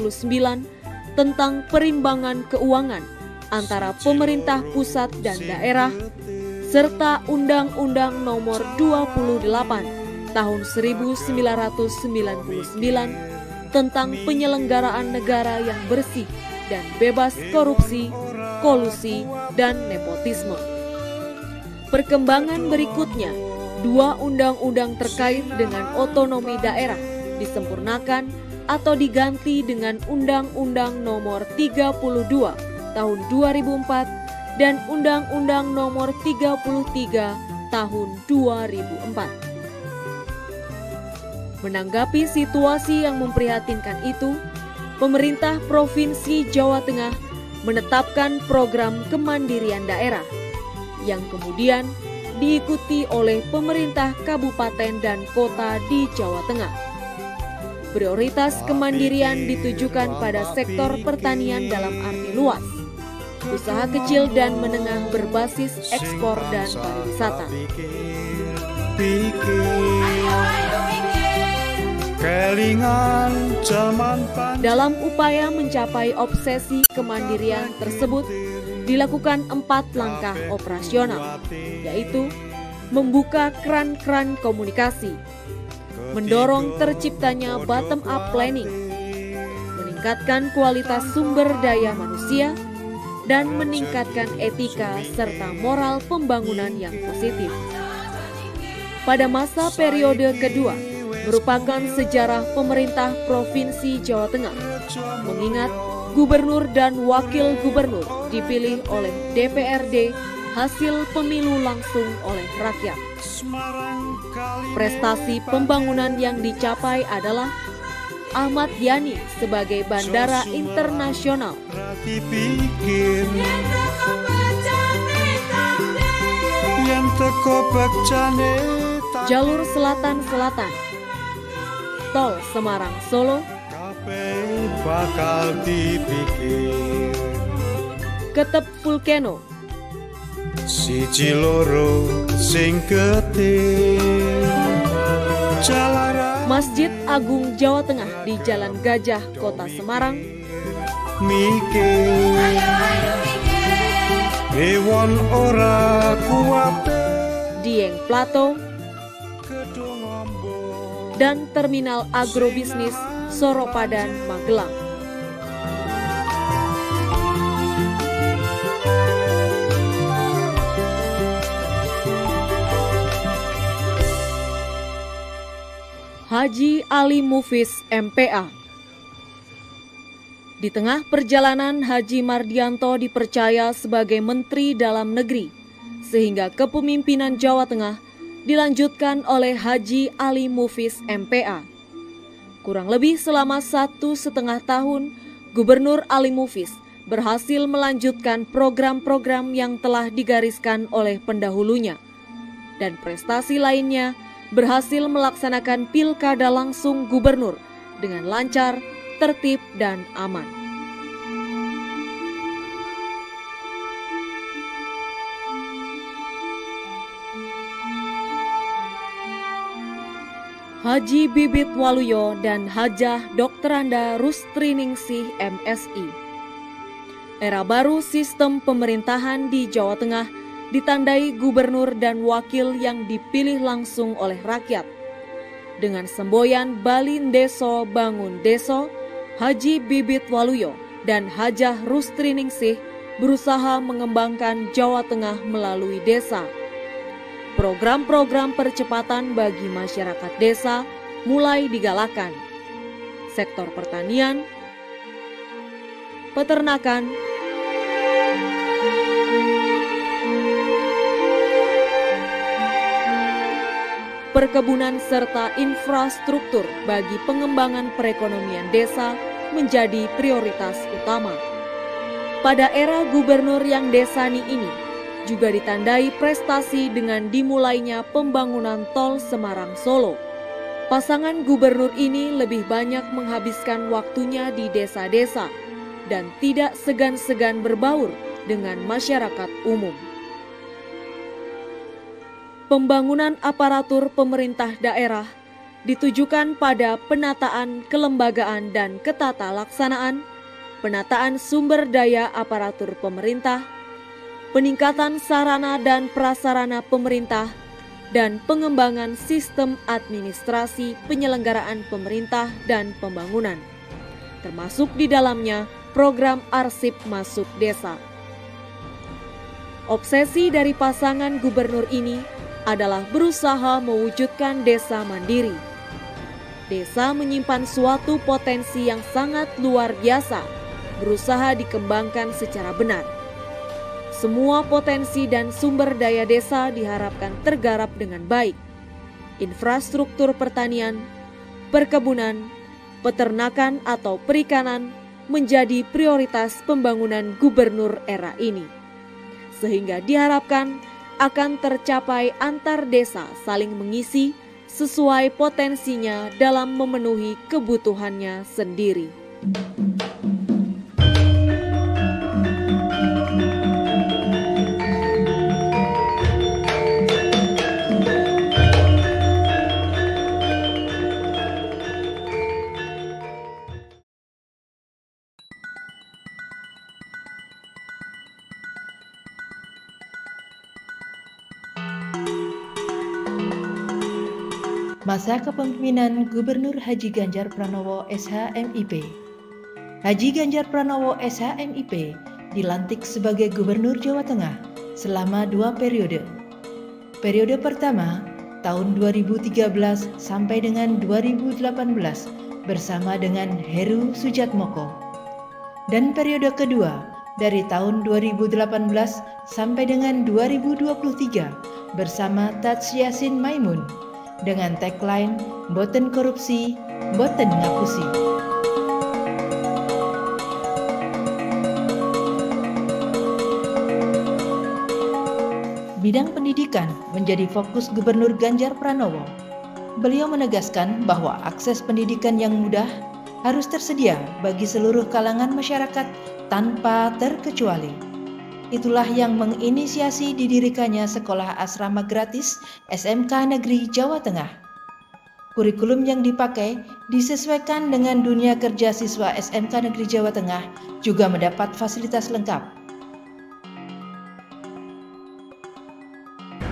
tentang Perimbangan Keuangan antara pemerintah pusat dan daerah, serta Undang-Undang Nomor 28 Tahun 1999 tentang penyelenggaraan negara yang bersih dan bebas korupsi, kolusi, dan nepotisme. Perkembangan berikutnya, 2 undang-undang terkait dengan otonomi daerah disempurnakan atau diganti dengan Undang-Undang Nomor 32 Tahun 2004 dan Undang-Undang Nomor 33 Tahun 2004. Menanggapi situasi yang memprihatinkan itu, pemerintah Provinsi Jawa Tengah menetapkan program kemandirian daerah yang kemudian diikuti oleh pemerintah kabupaten dan kota di Jawa Tengah. Prioritas kemandirian ditujukan pada sektor pertanian dalam arti luas, usaha kecil dan menengah berbasis ekspor dan pariwisata. Dalam upaya mencapai obsesi kemandirian tersebut, dilakukan 4 langkah operasional, yaitu membuka keran-keran komunikasi, mendorong terciptanya bottom-up planning, meningkatkan kualitas sumber daya manusia, dan meningkatkan etika serta moral pembangunan yang positif. Pada masa periode kedua, merupakan sejarah pemerintah Provinsi Jawa Tengah, mengingat gubernur dan wakil gubernur dipilih oleh DPRD hasil pemilu langsung oleh rakyat. Prestasi pembangunan yang dicapai adalah Ahmad Yani sebagai bandara internasional, jalur selatan-selatan, tol Semarang-Solo, Ketep Volcano, siji loro sing Masjid Agung Jawa Tengah di Jalan Gajah, Kota Semarang, Ewon ora kuat Dieng Plateau, dan Terminal Agrobisnis Soropadan, Magelang. Haji Ali Mufis MPA Di tengah perjalanan, Haji Mardianto dipercaya sebagai Menteri Dalam Negeri, sehingga kepemimpinan Jawa Tengah dilanjutkan oleh Haji Ali Mufis MPA. Kurang lebih selama 1,5 tahun, Gubernur Ali Mufis berhasil melanjutkan program-program yang telah digariskan oleh pendahulunya. Dan prestasi lainnya berhasil melaksanakan pilkada langsung gubernur dengan lancar, tertib, dan aman. Haji Bibit Waluyo dan Hajah Dr. Anda Rustriningsih MSI. Era baru sistem pemerintahan di Jawa Tengah ditandai gubernur dan wakil yang dipilih langsung oleh rakyat. Dengan semboyan Bali Ndeso Bangun Deso, Haji Bibit Waluyo dan Hajah Rustriningsih berusaha mengembangkan Jawa Tengah melalui desa. Program-program percepatan bagi masyarakat desa mulai digalakan. Sektor pertanian, peternakan, perkebunan serta infrastruktur bagi pengembangan perekonomian desa menjadi prioritas utama. Pada era gubernur yang desani ini juga ditandai prestasi dengan dimulainya pembangunan tol Semarang-Solo. Pasangan gubernur ini lebih banyak menghabiskan waktunya di desa-desa dan tidak segan-segan berbaur dengan masyarakat umum. Pembangunan aparatur pemerintah daerah ditujukan pada penataan kelembagaan dan ketata laksanaan, penataan sumber daya aparatur pemerintah, peningkatan sarana dan prasarana pemerintah, dan pengembangan sistem administrasi penyelenggaraan pemerintah dan pembangunan, termasuk di dalamnya program arsip masuk desa. Obsesi dari pasangan gubernur ini adalah berusaha mewujudkan desa mandiri. Desa menyimpan suatu potensi yang sangat luar biasa, berusaha dikembangkan secara benar. Semua potensi dan sumber daya desa diharapkan tergarap dengan baik. Infrastruktur pertanian, perkebunan, peternakan atau perikanan menjadi prioritas pembangunan gubernur era ini. Sehingga diharapkan akan tercapai antar desa saling mengisi sesuai potensinya dalam memenuhi kebutuhannya sendiri. Masa kepemimpinan Gubernur Haji Ganjar Pranowo SH.MIP. Haji Ganjar Pranowo SH.MIP dilantik sebagai Gubernur Jawa Tengah selama 2 periode. Periode pertama tahun 2013 sampai dengan 2018 bersama dengan Heru Sujatmoko. Dan periode kedua dari tahun 2018 sampai dengan 2023 bersama Taj Yassin Maimun dengan tagline "Boten korupsi, boten ngapusi". Bidang pendidikan menjadi fokus Gubernur Ganjar Pranowo. Beliau menegaskan bahwa akses pendidikan yang mudah harus tersedia bagi seluruh kalangan masyarakat tanpa terkecuali. Itulah yang menginisiasi didirikannya sekolah asrama gratis SMK Negeri Jawa Tengah. Kurikulum yang dipakai disesuaikan dengan dunia kerja siswa SMK Negeri Jawa Tengah, juga mendapat fasilitas lengkap.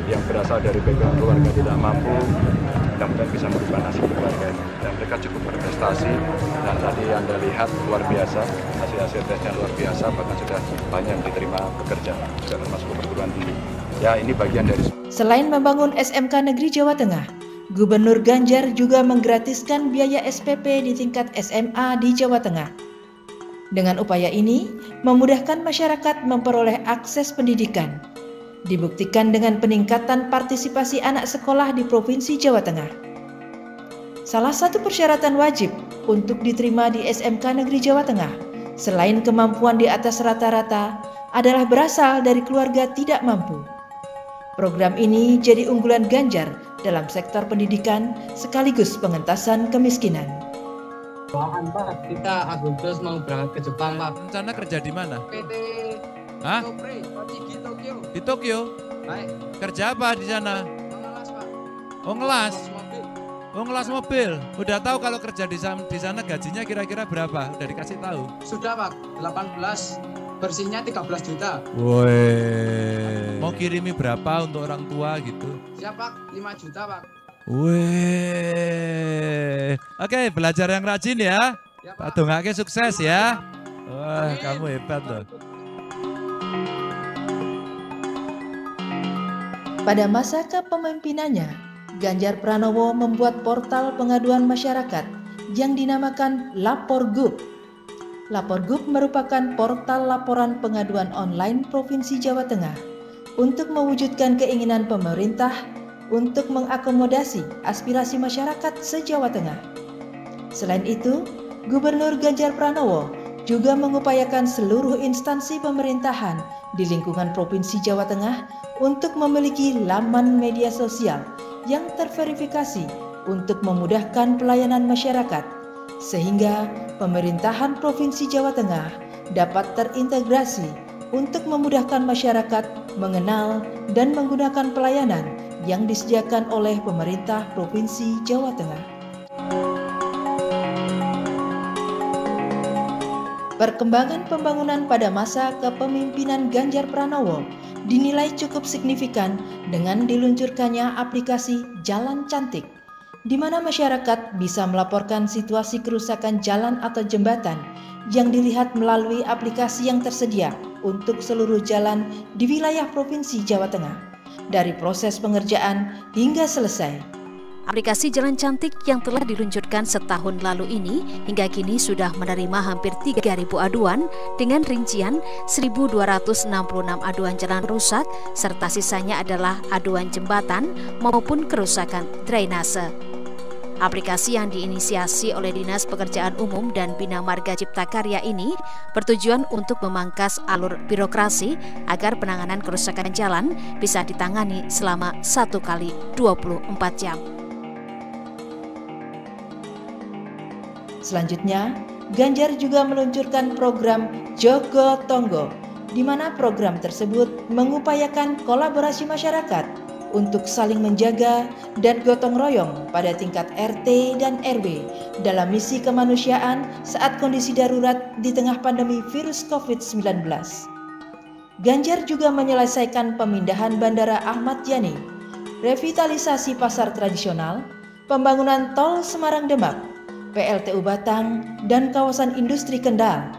Yang berasal dari background keluarga tidak mampu, mudah-mudahan bisa merubah nasib keluarganya. Dan mereka cukup berprestasi, dan tadi Anda lihat luar biasa, hasil tesnya luar biasa, bahkan sudah banyak diterima bekerja, sudah termasuk ke perguruan tinggi. Ya, ini bagian dari... Selain membangun SMK Negeri Jawa Tengah, Gubernur Ganjar juga menggratiskan biaya SPP di tingkat SMA di Jawa Tengah. Dengan upaya ini, memudahkan masyarakat memperoleh akses pendidikan. Dibuktikan dengan peningkatan partisipasi anak sekolah di Provinsi Jawa Tengah. Salah satu persyaratan wajib untuk diterima di SMK Negeri Jawa Tengah, selain kemampuan di atas rata-rata, adalah berasal dari keluarga tidak mampu. Program ini jadi unggulan Ganjar dalam sektor pendidikan sekaligus pengentasan kemiskinan. Pak, kita Agustus mau berangkat ke Jepang, Pak. Rencana kerja di mana? PT Hah? Topre, Ochigi, Tokyo. Di Tokyo? Baik, Kerja apa di sana? mengelas, Pak. Oh ngelas? Ngelas mobil. Oh ngelas mobil. Udah tahu kalau kerja di sana gajinya kira-kira berapa? Udah dikasih tahu? Sudah, Pak. 18, bersihnya 13 juta. Woi. Mau kirimi berapa untuk orang tua gitu? Siap, Pak. 5 juta, Pak. Wih. Oke, belajar yang rajin ya. Ya, Pak Pak. Dongake sukses ya. Wah, kamu hebat loh. Pada masa kepemimpinannya, Ganjar Pranowo membuat portal pengaduan masyarakat yang dinamakan Laporgub. Laporgub merupakan portal laporan pengaduan online Provinsi Jawa Tengah untuk mewujudkan keinginan pemerintah untuk mengakomodasi aspirasi masyarakat se-Jawa Tengah. Selain itu, Gubernur Ganjar Pranowo juga mengupayakan seluruh instansi pemerintahan di lingkungan Provinsi Jawa Tengah untuk memiliki laman media sosial yang terverifikasi untuk memudahkan pelayanan masyarakat, sehingga pemerintahan Provinsi Jawa Tengah dapat terintegrasi untuk memudahkan masyarakat mengenal dan menggunakan pelayanan yang disediakan oleh pemerintah Provinsi Jawa Tengah. Perkembangan pembangunan pada masa kepemimpinan Ganjar Pranowo dinilai cukup signifikan dengan diluncurkannya aplikasi Jalan Cantik, di mana masyarakat bisa melaporkan situasi kerusakan jalan atau jembatan yang dilihat melalui aplikasi yang tersedia untuk seluruh jalan di wilayah Provinsi Jawa Tengah, dari proses pengerjaan hingga selesai. Aplikasi Jalan Cantik yang telah diluncurkan setahun lalu ini hingga kini sudah menerima hampir 3.000 aduan dengan rincian 1.266 aduan jalan rusak serta sisanya adalah aduan jembatan maupun kerusakan drainase. Aplikasi yang diinisiasi oleh Dinas Pekerjaan Umum dan Bina Marga Cipta Karya ini bertujuan untuk memangkas alur birokrasi agar penanganan kerusakan jalan bisa ditangani selama 1 kali 24 jam. Selanjutnya, Ganjar juga meluncurkan program Jogo Tonggo, di mana program tersebut mengupayakan kolaborasi masyarakat untuk saling menjaga dan gotong royong pada tingkat RT dan RW dalam misi kemanusiaan saat kondisi darurat di tengah pandemi virus COVID-19. Ganjar juga menyelesaikan pemindahan Bandara Ahmad Yani, revitalisasi pasar tradisional, pembangunan tol Semarang Demak, PLTU Batang, dan kawasan industri Kendal